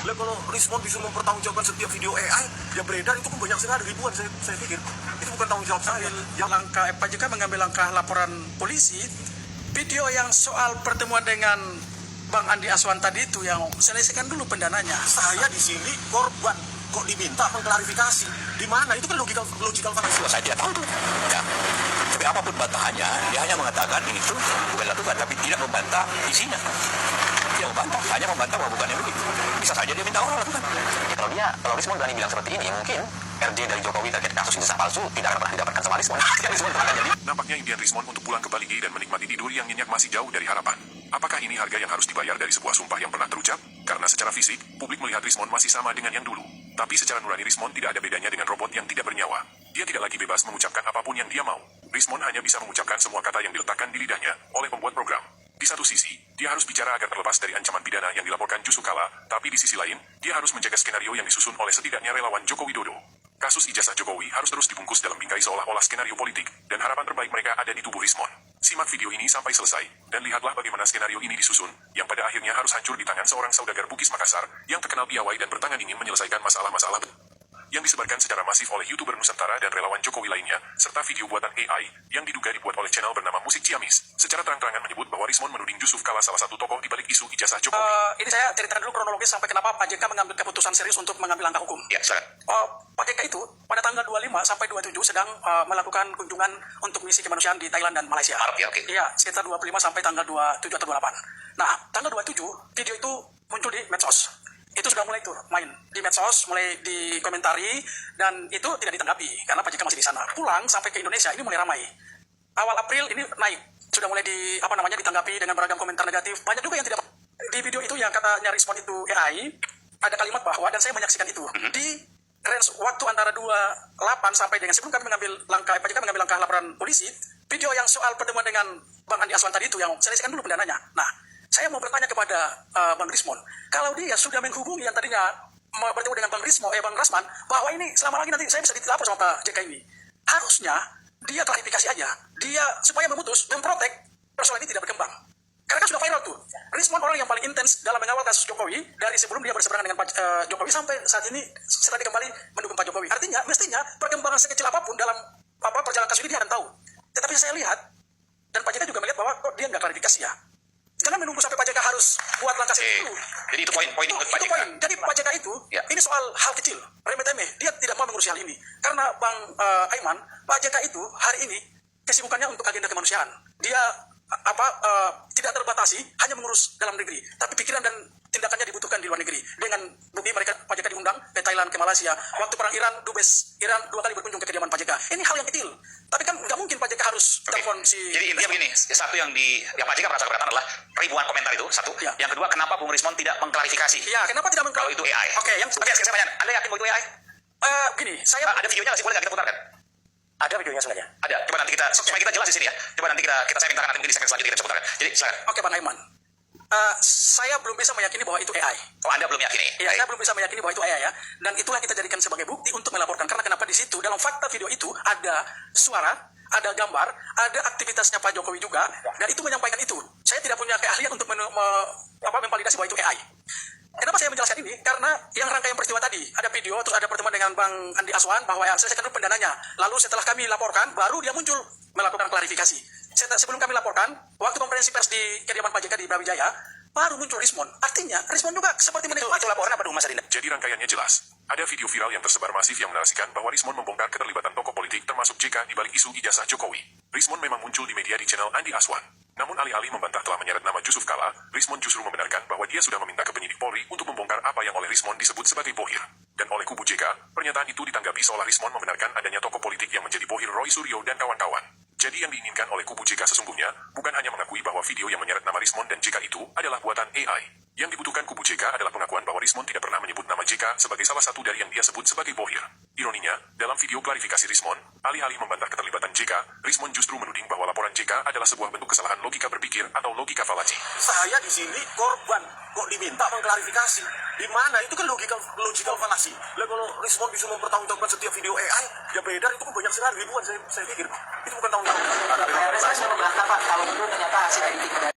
Lah kalau Rismon disuruh mempertanggungjawabkan setiap video AI yang beredar itu kan banyak sekali, ribuan saya pikir. Itu bukan tanggung jawab saya. Yang langkah Pak JK mengambil langkah laporan polisi, video yang soal pertemuan dengan Bang Andi Aswan tadi itu yang selesaikan dulu pendananya. Saya di sini korban kok diminta mengklarifikasi. Di mana? Itu kan logical fallacy. Saya tidak tahu tuh. Ya. Tapi apapun bantahannya, dia hanya mengatakan itu bukan lakukan, tapi tidak membantah isinya. Dia membantah, hanya membantah bahwa bukan yang begitu. Bisa saja dia minta orang lakukan. Kalau Rismon berani bilang seperti ini, mungkin RJ dari Jokowi terkait kasus ijazah palsu tidak akan pernah didapatkan sama Rismon. Rismon akan jadi. Nampaknya impian Rismon untuk pulang ke Bali dan menikmati tidur yang nyenyak masih jauh dari harapan. Apakah ini harga yang harus dibayar dari sebuah sumpah yang pernah terucap? Karena secara fisik, publik melihat Rismon masih sama dengan yang dulu. Tapi secara nurani Rismon tidak ada bedanya dengan robot yang tidak bernyawa. Dia tidak lagi bebas mengucapkan apapun yang dia mau. Rismon hanya bisa mengucapkan semua kata yang diletakkan di lidahnya oleh pembuat program. Di satu sisi, dia harus bicara agar terlepas dari ancaman pidana yang dilaporkan Yusuf Kala, tapi di sisi lain, dia harus menjaga skenario yang disusun oleh setidaknya relawan Joko Widodo. Kasus ijazah Jokowi harus terus dibungkus dalam bingkai seolah-olah skenario politik, dan harapan terbaik mereka ada di tubuh Rismon. Simak video ini sampai selesai, dan lihatlah bagaimana skenario ini disusun, yang pada akhirnya harus hancur di tangan seorang saudagar Bugis Makassar, yang terkenal piawai dan bertangan ingin menyelesaikan masalah-masalah yang disebarkan secara masif oleh YouTuber Nusantara dan relawan Jokowi lainnya, serta video buatan AI yang diduga dibuat oleh channel bernama Musik Ciamis, secara terang-terangan menyebut bahwa Rismon menuding Yusuf Kala salah satu tokoh di balik isu ijazah Jokowi. Ini saya ceritakan dulu kronologis sampai kenapa Pak JK mengambil keputusan serius untuk mengambil langkah hukum. Ya, silakan. Pak JK itu pada tanggal 25 sampai 27 sedang melakukan kunjungan untuk misi kemanusiaan di Thailand dan Malaysia. Maret ya, oke. Iya, sekitar 25 sampai tanggal 27 atau 28. Nah, tanggal 27 video itu muncul di medsos. Itu sudah mulai tuh main di medsos, mulai dikomentari, dan itu tidak ditanggapi karena Pak JK masih di sana. Pulang sampai ke Indonesia ini mulai ramai. Awal April ini naik, sudah mulai ditanggapi dengan beragam komentar negatif. Banyak juga yang tidak. Di video itu yang katanya Rismon itu AI, ada kalimat bahwa, dan saya menyaksikan itu di range waktu antara 28 sampai dengan sebelum kami mengambil langkah, Pak JK mengambil langkah laporan polisi, video yang soal pertemuan dengan Bang Andi Aswan tadi itu yang selesaikan dulu pendananya. Nah, saya mau bertanya kepada Bang Rismon, kalau dia sudah menghubungi yang tadinya bertemu dengan Bang Rasman, bahwa ini selama lagi nanti saya bisa dilapor sama Pak JK ini. Harusnya dia klarifikasi aja, dia supaya memprotek persoalan ini tidak berkembang. Karena kan sudah viral tuh, Rismon orang yang paling intens dalam mengawal kasus Jokowi, dari sebelum dia berseberangan dengan Pak Jokowi sampai saat ini setelah dia kembali mendukung Pak Jokowi. Artinya, mestinya perkembangan sekecil apapun dalam perjalanan kasus ini dia akan tahu. Tetapi saya lihat, dan Pak JK juga melihat bahwa kok dia nggak klarifikasi ya. Jangan menunggu sampai Pak JK harus buat langkah itu. Jadi itu poin menurut Pak JK. Jadi Pak JK itu, ini soal hal kecil, remeh-temeh. Dia tidak mau mengurusi hal ini. Karena Bang Aiman, Pak JK itu hari ini kesibukannya untuk agenda kemanusiaan. Dia tidak terbatasi hanya mengurus dalam negeri, tapi pikiran dan tindakannya dibutuhkan di luar negeri. Dengan bukti Pak JK diundang ke Thailand, ke Malaysia. Waktu perang Iran, Dubes Iran 2 kali berkunjung ke kediaman Pak JK. Ini hal yang kecil, tapi kan nggak mungkin Pak JK harus telepon si. Jadi intinya begini, satu yang Pak JK merasa keberatan adalah ribuan komentar itu, satu. Ya. Yang kedua, kenapa Bung Rismon tidak mengklarifikasi? Ya, kenapa tidak Kalau itu AI. Oke, sekarang saya tanya, Anda yakin bahwa itu AI? Gini, saya ada videonya nggak sih? Boleh nggak kita putarkan? ada videonya sebenarnya. Ada. Coba nanti kita, supaya kita jelas di sini ya. Coba nanti saya mintakan nanti mungkin di segmen selanjutnya kita bisa putarkan. Jadi silakan. Oke, Bang Aiman. Saya belum bisa meyakini bahwa itu AI. Oh, Anda belum yakini? Ya, saya belum bisa meyakini bahwa itu AI ya. Dan itulah kita jadikan sebagai bukti untuk melaporkan. Karena kenapa di situ dalam fakta video itu ada suara, ada gambar, ada aktivitasnya Pak Jokowi juga, dan itu menyampaikan itu. Saya tidak punya keahlian untuk memvalidasi bahwa itu AI. Kenapa saya menjelaskan ini? Karena yang rangkaian peristiwa tadi, ada video, terus ada pertemuan dengan Bang Andi Aswan, bahwa yang selesaikan dulu pendananya. Lalu setelah kami laporkan, baru dia muncul melakukan klarifikasi. Sebelum kami laporkan, waktu konferensi pers di kediaman Pak JK di Brawijaya, baru muncul Rismon. Artinya, Rismon juga seperti menikmati. Itu laporan apa dong, Mas Adinda? Jadi rangkaiannya jelas. Ada video viral yang tersebar masif yang menarasikan bahwa Rismon membongkar keterlibatan tokoh politik termasuk JK di balik isu ijazah Jokowi. Rismon memang muncul di media di channel Andi Aswan. Namun alih-alih membantah telah menyeret nama Yusuf Kala, Rismon justru membenarkan bahwa dia sudah meminta ke penyidik Polri untuk membongkar apa yang oleh Rismon disebut sebagai bohir. Dan oleh kubu JK, pernyataan itu ditanggapi seolah Rismon membenarkan adanya tokoh politik yang menjadi bohir Roy Suryo dan kawan-kawan. Jadi yang diinginkan oleh kubu JK sesungguhnya bukan hanya mengakui bahwa video yang menyeret nama Rismon dan JK itu adalah buatan AI. Yang dibutuhkan kubu JK adalah pengakuan bahwa Rismon tidak pernah menyebut nama JK sebagai salah satu dari yang dia sebut sebagai bohir. Ironinya, dalam video klarifikasi Rismon, alih-alih membantah keterlibatan JK, Rismon justru menuding bahwa laporan JK adalah sebuah bentuk kesalahan logika berpikir atau logika falaci. Saya di sini korban kok diminta mengklarifikasi. Di mana? Itu kan logical fallacy. Lah kalau Rismon disuruh mempertanggungjawabkan setiap video AI yang beredar itu kan banyak sekali, ribuan saya pikir. Itu bukan tanggung jawab. Saya membantah Pak, kalau dulu ternyata hasil editing